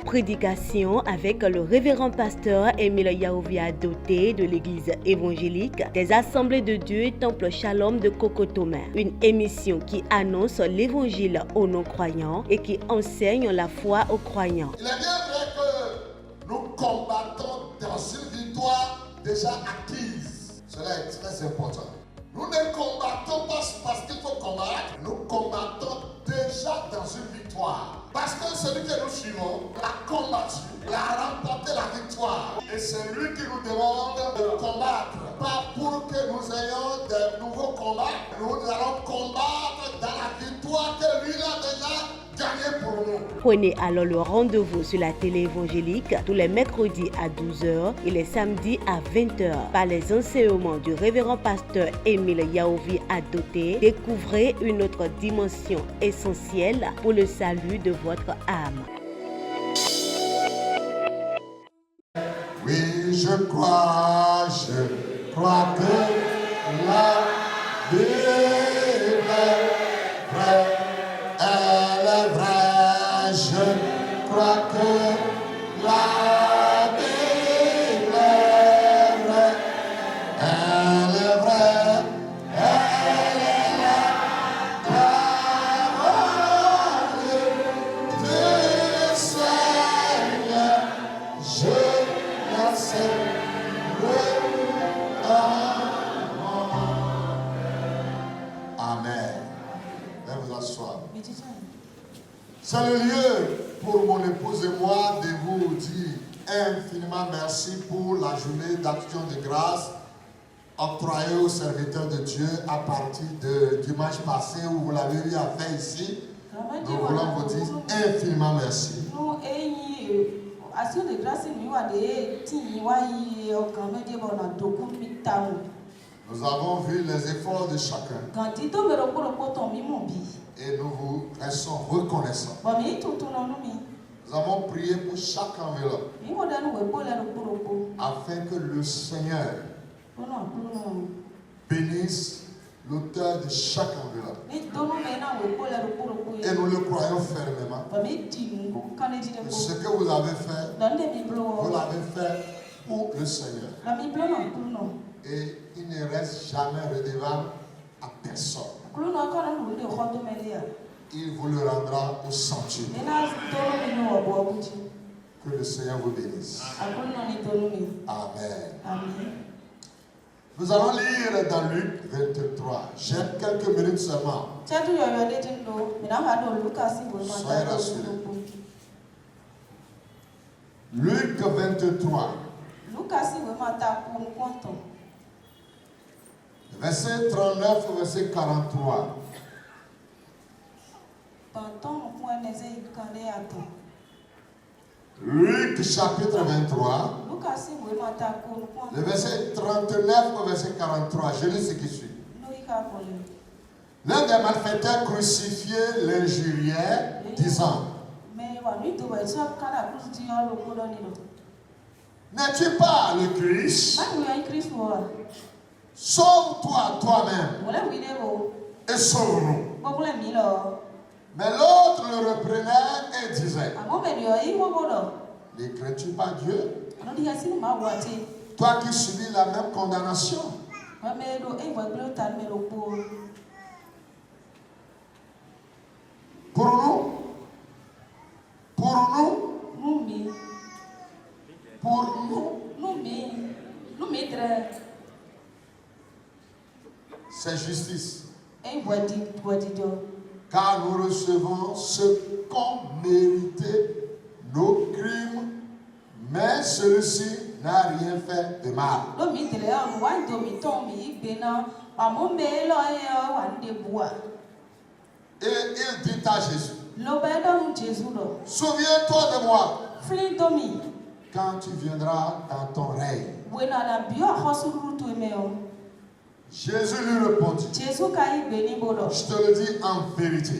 prédication avec le révérend pasteur Émile Yahovia Doté de l'église évangélique des Assemblées de Dieu Temple Shalom de Cocotomé. Une émission qui annonce l'évangile aux non-croyants et qui enseigne la foi aux croyants. Il est bien vrai que nous combattons dans une victoire déjà acquise. Cela est très important. Nous ne combattons pas parce qu'il faut combattre. Nous combattons déjà dans une victoire. Parce que celui que nous suivons l'a combattu, il a remporté la victoire. Et c'est lui qui nous demande de combattre. Pas pour que nous ayons de nouveaux combats. Nous allons combattre dans la victoire que lui a déjà gagnée pour nous. Prenez alors le rendez-vous sur la télé évangélique tous les mercredis à 12h et les samedis à 20h par les enseignements du révérend pasteur Émile Yahovia Doté. Découvrez une autre dimension essentielle pour le salut de votre âme. Oui, je crois que la Bible est vraie, elle est vraie. Je crois que la Bible est vraie, elle est vraie, elle est la parole du Seigneur. Je la sais. Amen. Venez vous asseoir. C'est le lieu pour mon épouse et moi de vous dire infiniment merci pour la journée d'action de grâce octroyée aux serviteurs de Dieu à partir de dimanche passé où vous l'avez eu à faire ici. Nous voulons vous dire infiniment merci. Nous avons vu les efforts de chacun et nous vous restons reconnaissants. Nous avons prié pour chaque enveloppe afin que le Seigneur bénisse l'auteur de chaque enveloppe. Et nous le croyons fermement. Que ce que vous avez fait, vous l'avez fait pour le Seigneur. Et il ne reste jamais redevable à personne. Il vous le rendra au centuple. Que le Seigneur vous bénisse. Amen. Nous allons lire dans Luc 23. J'ai quelques minutes seulement. Soyez rassurés. Luc 23. Verset 39 au verset 43. Luc chapitre 23. Le verset 39 au verset 43. Je lis ce qui suit. L'un des malfaiteurs crucifiés l'injuriait, disant: n'es-tu pas le Christ? Sauve-toi toi-même et sauve-nous. Mais l'autre le reprenait et disait: ne crains-tu pas Dieu? Toi qui subis la même condamnation. C'est justice. Car nous recevons ce qu'ont mérité nos crimes, mais celui-ci n'a rien fait de mal. Et il dit à Jésus: souviens-toi de moi quand tu viendras dans ton règne. Jésus lui répondit: je te le dis en vérité,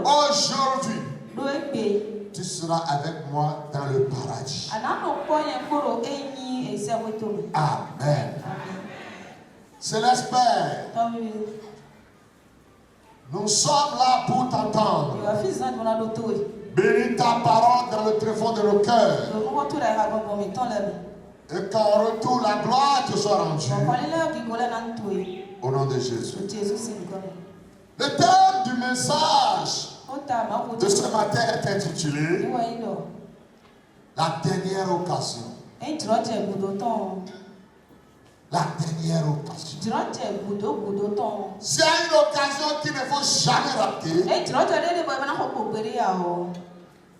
aujourd'hui tu seras avec moi dans le paradis. Amen. C'est l'espère. Nous sommes là pour t'entendre. Bénis ta parole dans le tréfonds de nos cœurs. Et qu'en retour, la gloire te soit rendue. Au nom de Jésus. Le thème du message de ce matin est intitulé La dernière occasion. La dernière occasion. S'il y a une occasion qu'il ne faut jamais rater,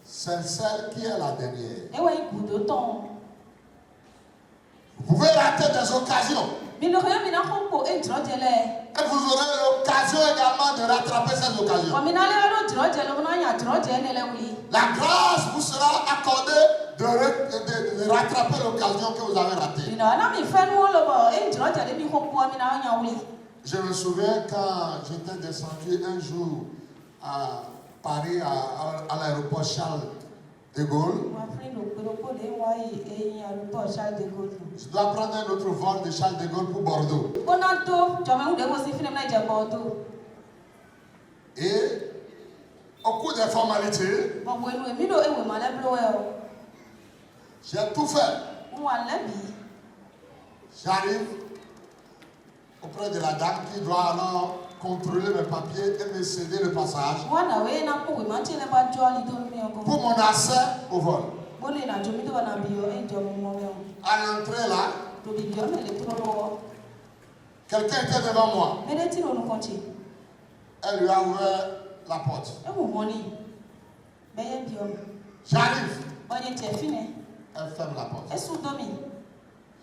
c'est celle qui est la dernière. Vous pouvez rater des occasions. Et vous aurez l'occasion également de rattraper ces occasions. La grâce vous sera accordée de rattraper l'occasion que vous avez ratée. Je me souviens quand j'étais descendu un jour à Paris, à l'aéroport Charles de Gaulle. Je dois prendre un autre vol de Charles de Gaulle pour Bordeaux. Et au cours des formalités, j'ai tout fait. J'arrive auprès de la dame qui doit alors contrôler mes papiers et me céder le passage pour mon accès au vol. À l'entrée là, quelqu'un était devant moi. Elle lui a ouvert la porte. J'arrive. Elle ferme la porte.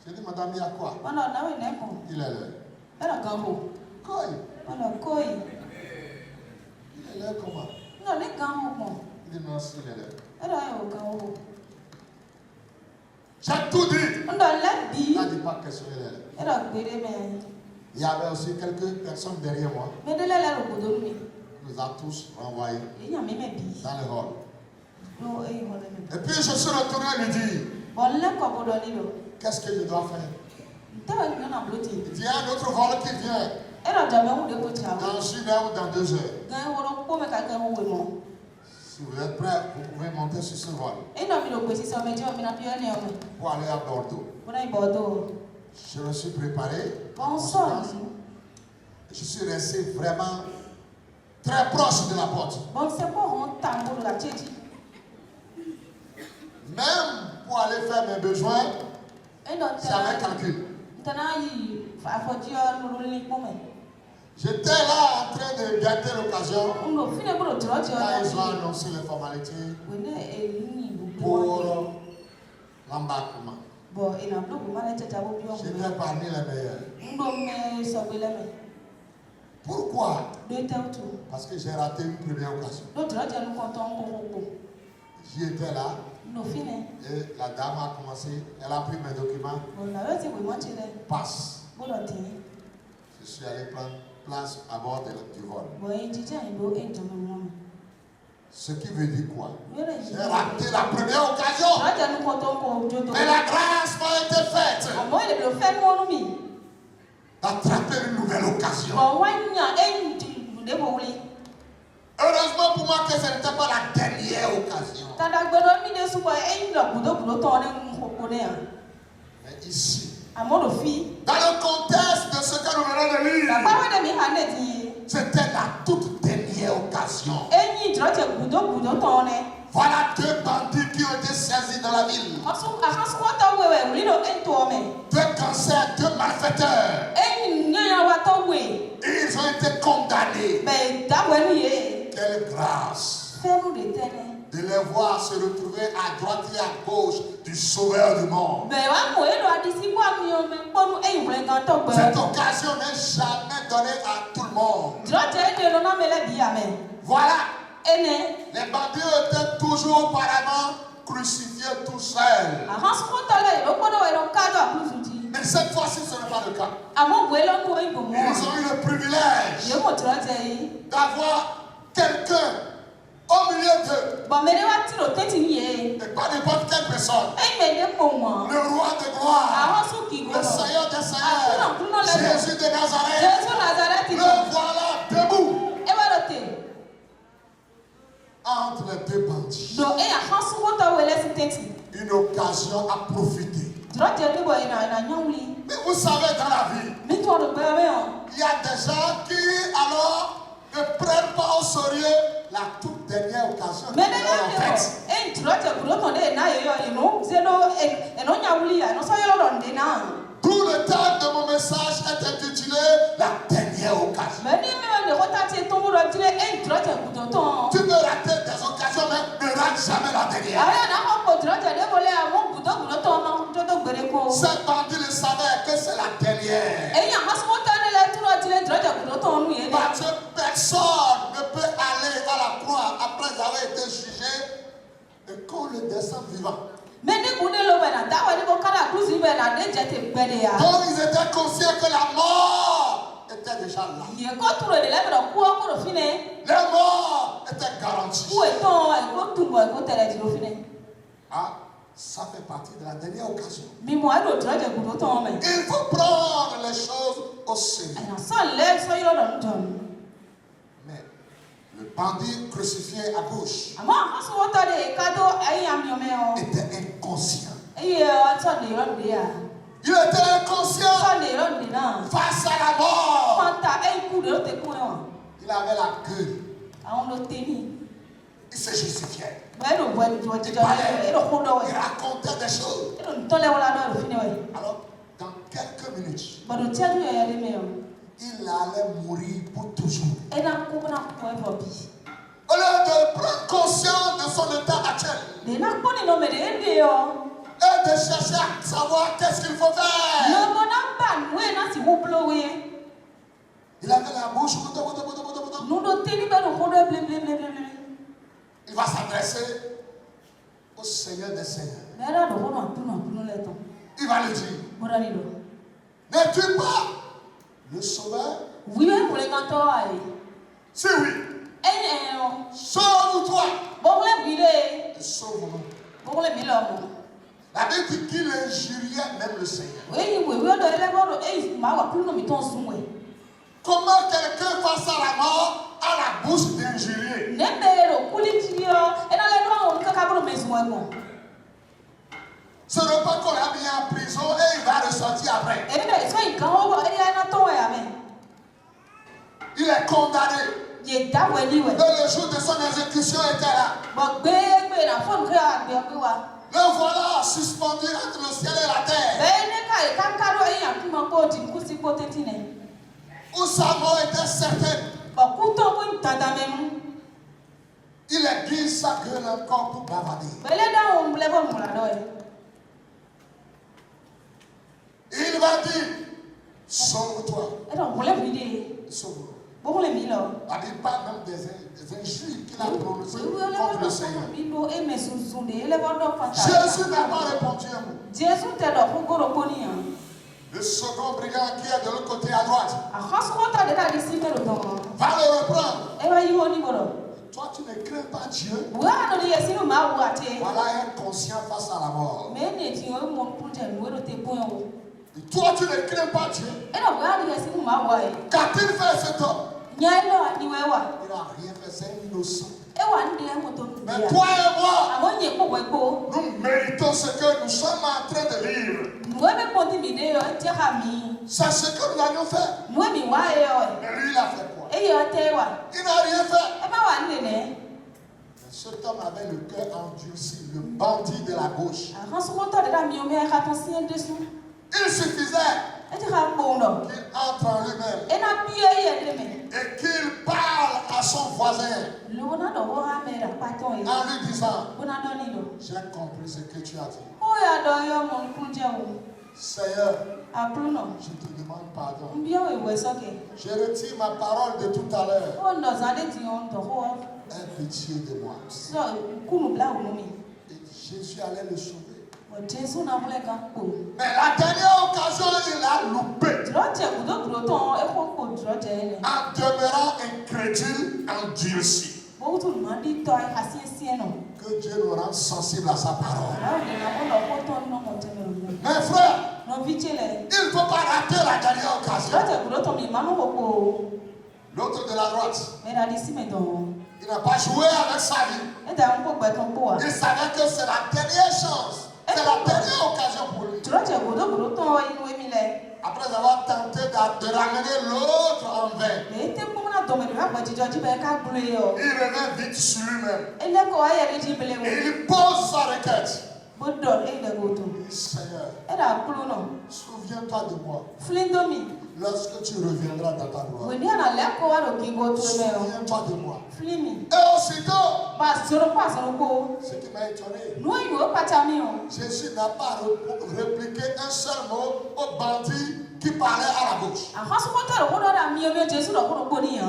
J'ai dit, madame, il y a quoi? Il est là. Quoi? Il est là comment? Il dit non, s'il est là. J'ai tout dit. Il n'a dit pas question, il est là. Il y avait aussi quelques personnes derrière moi. Il nous a tous renvoyés dans le hall. Et puis je suis retourné lui dire, qu'est-ce que je dois faire? Il y a un autre vol qui vient. Dans 1 heure ou dans 2 heures. Si vous êtes prêts, vous pouvez monter sur ce vol pour aller à Bordeaux. Je me suis préparé. Je suis resté vraiment très proche de la porte. Même pour aller faire mes besoins, c'est avec calcul. J'étais là en train de gâter l'occasion quand ils ont annoncé les formalités pour l'embarquement. J'étais parmi les meilleurs. Pourquoi? Parce que j'ai raté une première occasion. J'y étais là et la dame a commencé, elle a pris mes documents. Passe. Je suis allé prendre place à bord du vol. Ce qui veut dire quoi? J'ai raté la première occasion. Mais la grâce m'a été faite d'attraper une nouvelle occasion. Heureusement pour moi que ce n'était pas la dernière occasion. Mais ici, dans le contexte de ce que nous venons de lire, c'était la toute dernière occasion. Voilà 2 bandits qui ont été saisis dans la ville. 2 cancers, 2 malfaiteurs. Ils ont été condamnés. Quelle grâce de les voir se retrouver à droite et à gauche du Sauveur du monde. Cette occasion n'est jamais donnée à tout le monde. Voilà. Les bandits étaient toujours auparavant crucifiés tout seuls. Mais cette fois-ci, ce n'est pas le cas. Ils ont eu le privilège d'avoir quelqu'un au milieu d'eux. Et pas n'importe quelle personne. Le roi de gloire, le Seigneur des Seigneurs, Jésus de Nazareth. Le voilà debout entre les 2 bandits. petit. Do e ya hansu wota wele siteti. Une occasion à profiter. Droite ni bo ina nyawli. Mais vous savez, dans la vie, Mi to do bebe on. il y a des gens qui, alors, ne prennent pas au sérieux la toute dernière occasion qu'ils ont en fait. Tout le temps de mon message est intitulé la dernière occasion. Tu peux rater des occasions, mais ne rate jamais la dernière. Ces bandits le savaient que c'est la dernière. Parce que personne ne peut aller à la croix après avoir été jugé et qu'on le descende vivant. Donc ils étaient conscients que la mort était déjà là. La mort était garantie. Ah, ça fait partie de la dernière occasion. Il faut prendre les choses au sérieux. Mais le bandit crucifié à gauche était inconscient. Il était inconscient face à la mort. Il avait la gueule. Il se justifiait. Il parlait. Il racontait des choses. Alors, dans quelques minutes, il allait mourir pour toujours. Au lieu de prendre conscience de son état actuel et de chercher à savoir qu'est-ce qu'il faut faire, il avait la bouche. Il va s'adresser au Seigneur des Seigneurs. Il va lui dire: n'es-tu pas le sauveur? Si oui, sauve-toi et sauve-nous. La Bible dit qu'il injuriait même le Seigneur. Comment quelqu'un face à la mort a la bouche d'injurier? Ce n'est pas qu'on l'a mis en prison et il va ressortir après. Il est condamné. Et le jour de son exécution était là. Le voilà suspendu entre le ciel et la terre. Où sa mort était certaine. Il aiguise sa gueule encore pour bavarder. Il va dire: sauve-toi. Sauve-toi. La Bible parle même des injures qu'il a prononcées contre le Seigneur. Jésus n'a pas répondu un mot. Le second brigand qui est de l'autre côté à droite va le reprendre. Toi, tu ne crains pas Dieu. Voilà un conscient face à la mort. Et toi, tu ne crains pas Dieu. Qu'a-t-il fait cet homme? Il n'a rien fait, c'est un innocent. Mais toi et moi, nous méritons ce que nous sommes en train de vivre. C'est ce que nous allions faire. Mais lui, il a fait quoi? Il n'a rien fait. Cet homme avait le cœur endurci, le bandit de la gauche. Il suffisait qu'il entre en lui-même et qu'il parle à son voisin en lui disant: j'ai compris ce que tu as dit. Seigneur, je te demande pardon. Je retire ma parole de tout à l'heure. Aie pitié de moi. Et Jésus allait le sauver. Mais la dernière occasion, il a loupé. En demeurant incrédule, endurci. Que Dieu nous rende sensibles à sa parole. Mes frères, il ne faut pas rater la dernière occasion. L'autre de la droite, Il n'a pas joué avec sa vie. Et t'as un peu de ton poids. Il savait que c'est la dernière chance. C'est la dernière occasion pour lui. Tu vois, tu as beaucoup de temps à y nouer. Après avoir tenté de ramener l'autre en vain, Mais t'es pour la tomber, tu vas voir, tu dois dire, il revient vite sur lui-même. et là, quoi, il y a des Et gibelets. il pose sa requête. Bon, donne, et le goût. Seigneur, Et là, pour non. souviens-toi de moi Flindomi. lorsque tu reviendras dans ta gloire. Vous n'y en a l'air quoi, le qui go to the Souviens-toi de moi. Flimi. Et aussitôt, Pas sur le pas, sur le go. ce qui m'a étonné, Nous, il n'y a pas de camion. Jésus n'a pas répliqué un seul mot au bandit qui parlait à la bouche. À France, on t'a le rôle d'un mieux, mais Jésus l'a reconnu. Et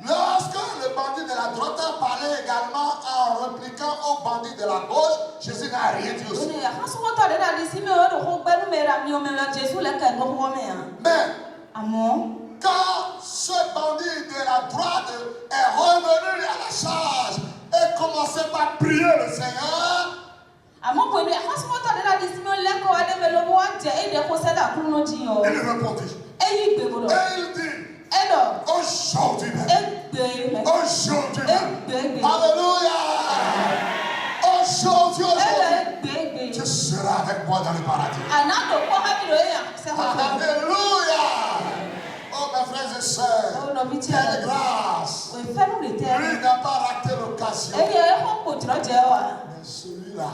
lorsque le bandit de la droite a parlé également en répliquant au bandit de la gauche, Jésus n'a rien dit aussi. À France, on t'a l'air d'ici, mais le rôle d'un mais la mieux, mais Jésus l'a qu'à nous remettre. Mais Amen. quand ce bandit de la droite est revenu à la charge et commençait par prier le Seigneur, À mon point de vue, à France, on t'a l'air d'ici, mais le quoi, mais le roi, et des procès à pour nous dire. il répondit. Et il peut vous Et il dit, Et donc, aujourd'hui même, aujourd'hui même, alléluia, aujourd'hui, tu seras avec moi dans le paradis. Alléluia. Oh mes frères et sœurs, quelle grâce. Lui n'a pas raté l'occasion. Mais celui-là,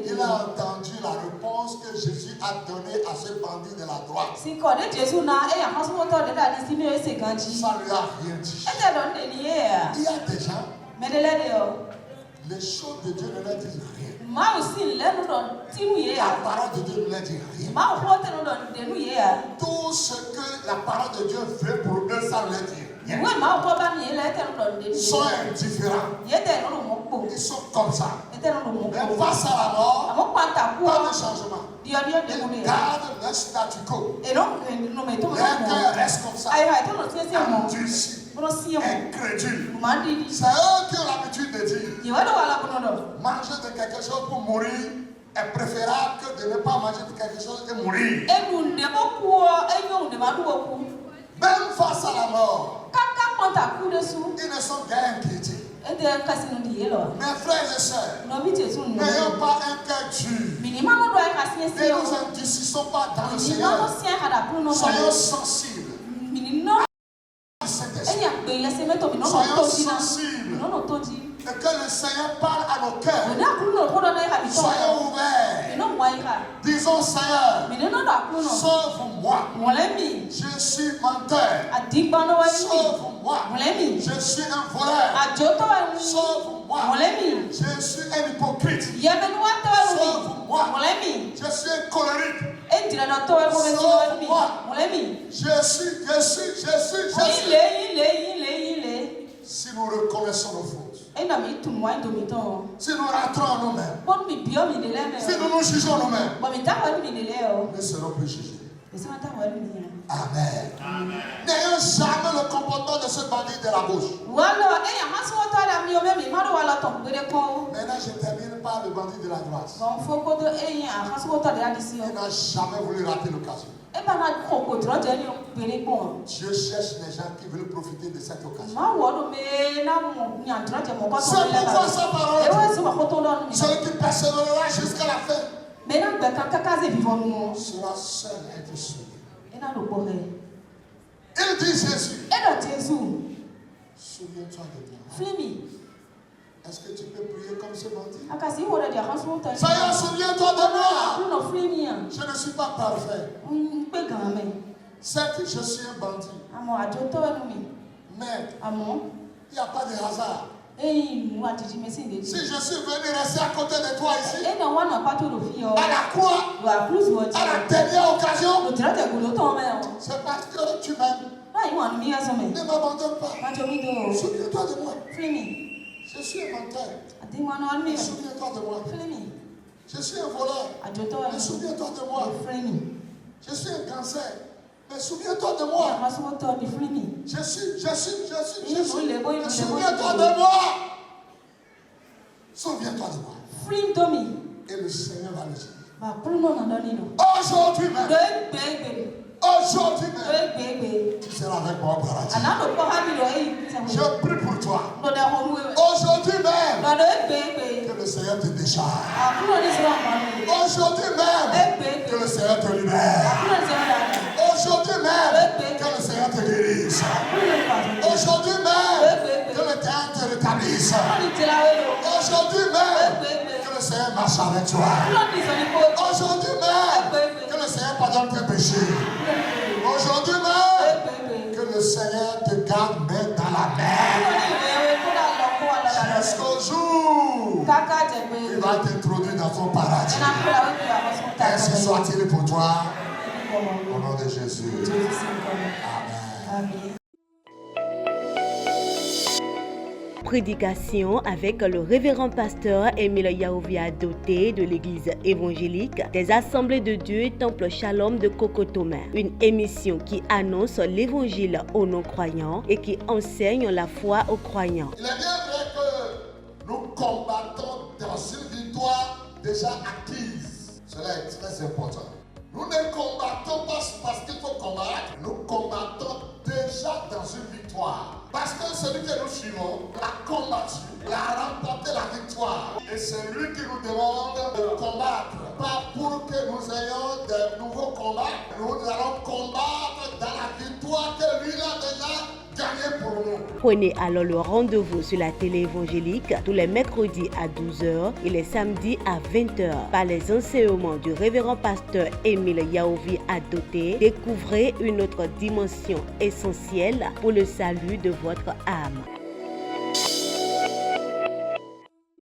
il a entendu la réponse que Jésus a donnée à ce bandit de la droite. Ça ne lui a rien dit. Il y a des gens, les choses de Dieu ne leur disent rien. La parole de Dieu ne leur dit rien. Tout ce que la parole de Dieu fait pour eux, ça ne leur dit rien. Ils sont indifférents. Ils sont comme ça. Mais face à la mort, pas de changement. Ils gardent leur statu quo. Leur cœur reste comme ça. Endurci, incrédule. C'est eux qui ont l'habitude de dire manger de quelque chose pour mourir est préférable que de ne pas manger de quelque chose et mourir. Même face à la mort, ils ne sont qu'à inquiétés. Mes frères et sœurs, n'ayons pas un cœur dur. Ne nous endurcissons pas dans le Seigneur. Soyons sensibles. Soyons sensibles. Et que le Seigneur parle à nos cœurs. Soyons ouverts. Disons Seigneur, sauve-moi. Je suis menteur. Sauve-moi. Je suis un voleur. Sauve-moi. Je suis un hypocrite. Sauve-moi. Je suis un colérique. Sauve-moi. Je suis. Si nous reconnaissons nos fautes, si nous rentrons en nous-mêmes, si nous nous jugeons nous-mêmes, nous ne serons plus jugés. Amen. N'ayons jamais le comportement de ce bandit de la gauche. Maintenant, je termine par le bandit de la droite. Il n'a jamais voulu rater l'occasion. Dieu cherche les gens qui veulent profiter de cette occasion. C'est pourquoi sa parole, celui qui persévérera jusqu'à la fin sera seul à être sauvé. Il dit Jésus, souviens-toi de moi. Est-ce que tu peux prier comme ce bandit? Seigneur, souviens-toi de moi. Je ne suis pas parfait. Certes, je suis un bandit. Mais il n'y a pas de hasard. Si je suis venu rester à côté de toi ici, à la croix, à la dernière occasion, c'est parce que tu m'aimes. Ne m'abandonne pas. Souviens-toi de moi. Je suis un menteur. Mais souviens-toi de moi. Je suis un voleur. Mais souviens-toi de moi. Je suis un cancer. Mais souviens-toi de moi. Je suis. Mais souviens-toi de moi. Souviens-toi de moi. Et le Seigneur va le dire. Aujourd'hui même. Aujourd'hui même, tu seras avec moi au paradis. Je prie pour toi. Aujourd'hui même, que le Seigneur te décharge. Aujourd'hui même, que le Seigneur te libère. Aujourd'hui même, que le Seigneur te guérisse. Aujourd'hui même, que le Seigneur te rétablisse. Aujourd'hui même, que le Seigneur marche avec toi. Aujourd'hui même, que le Seigneur pardonne tes péchés. Aujourd'hui même, que le Seigneur te garde main dans la mer. Jusqu'au jour, il va t'introduire dans son paradis. Ainsi soit-il pour toi. Au nom de Jésus. Amen. Prédication avec le révérend pasteur Émile Yaovi Adoté de l'église évangélique des Assemblées de Dieu Temple Shalom de Cocotomé. Une émission qui annonce l'évangile aux non-croyants et qui enseigne la foi aux croyants. Il est bien vrai que nous combattons dans une victoire déjà acquise. Cela est très important. Nous ne combattons pas parce qu'il faut combattre, nous combattons déjà dans une victoire. Parce que celui que nous suivons l'a combattu, l'a remporté la victoire. Et c'est lui qui nous demande de combattre. Pas pour que nous ayons de nouveaux combats, nous allons combattre dans la victoire que lui a déjà gagnée pour nous. Prenez alors le rendez-vous sur la télé évangélique tous les mercredis à 12h et les samedis à 20h par les enseignements du révérend pasteur Émile Yaovi Adoté. Découvrez une autre dimension essentielle pour le salut de votre âme.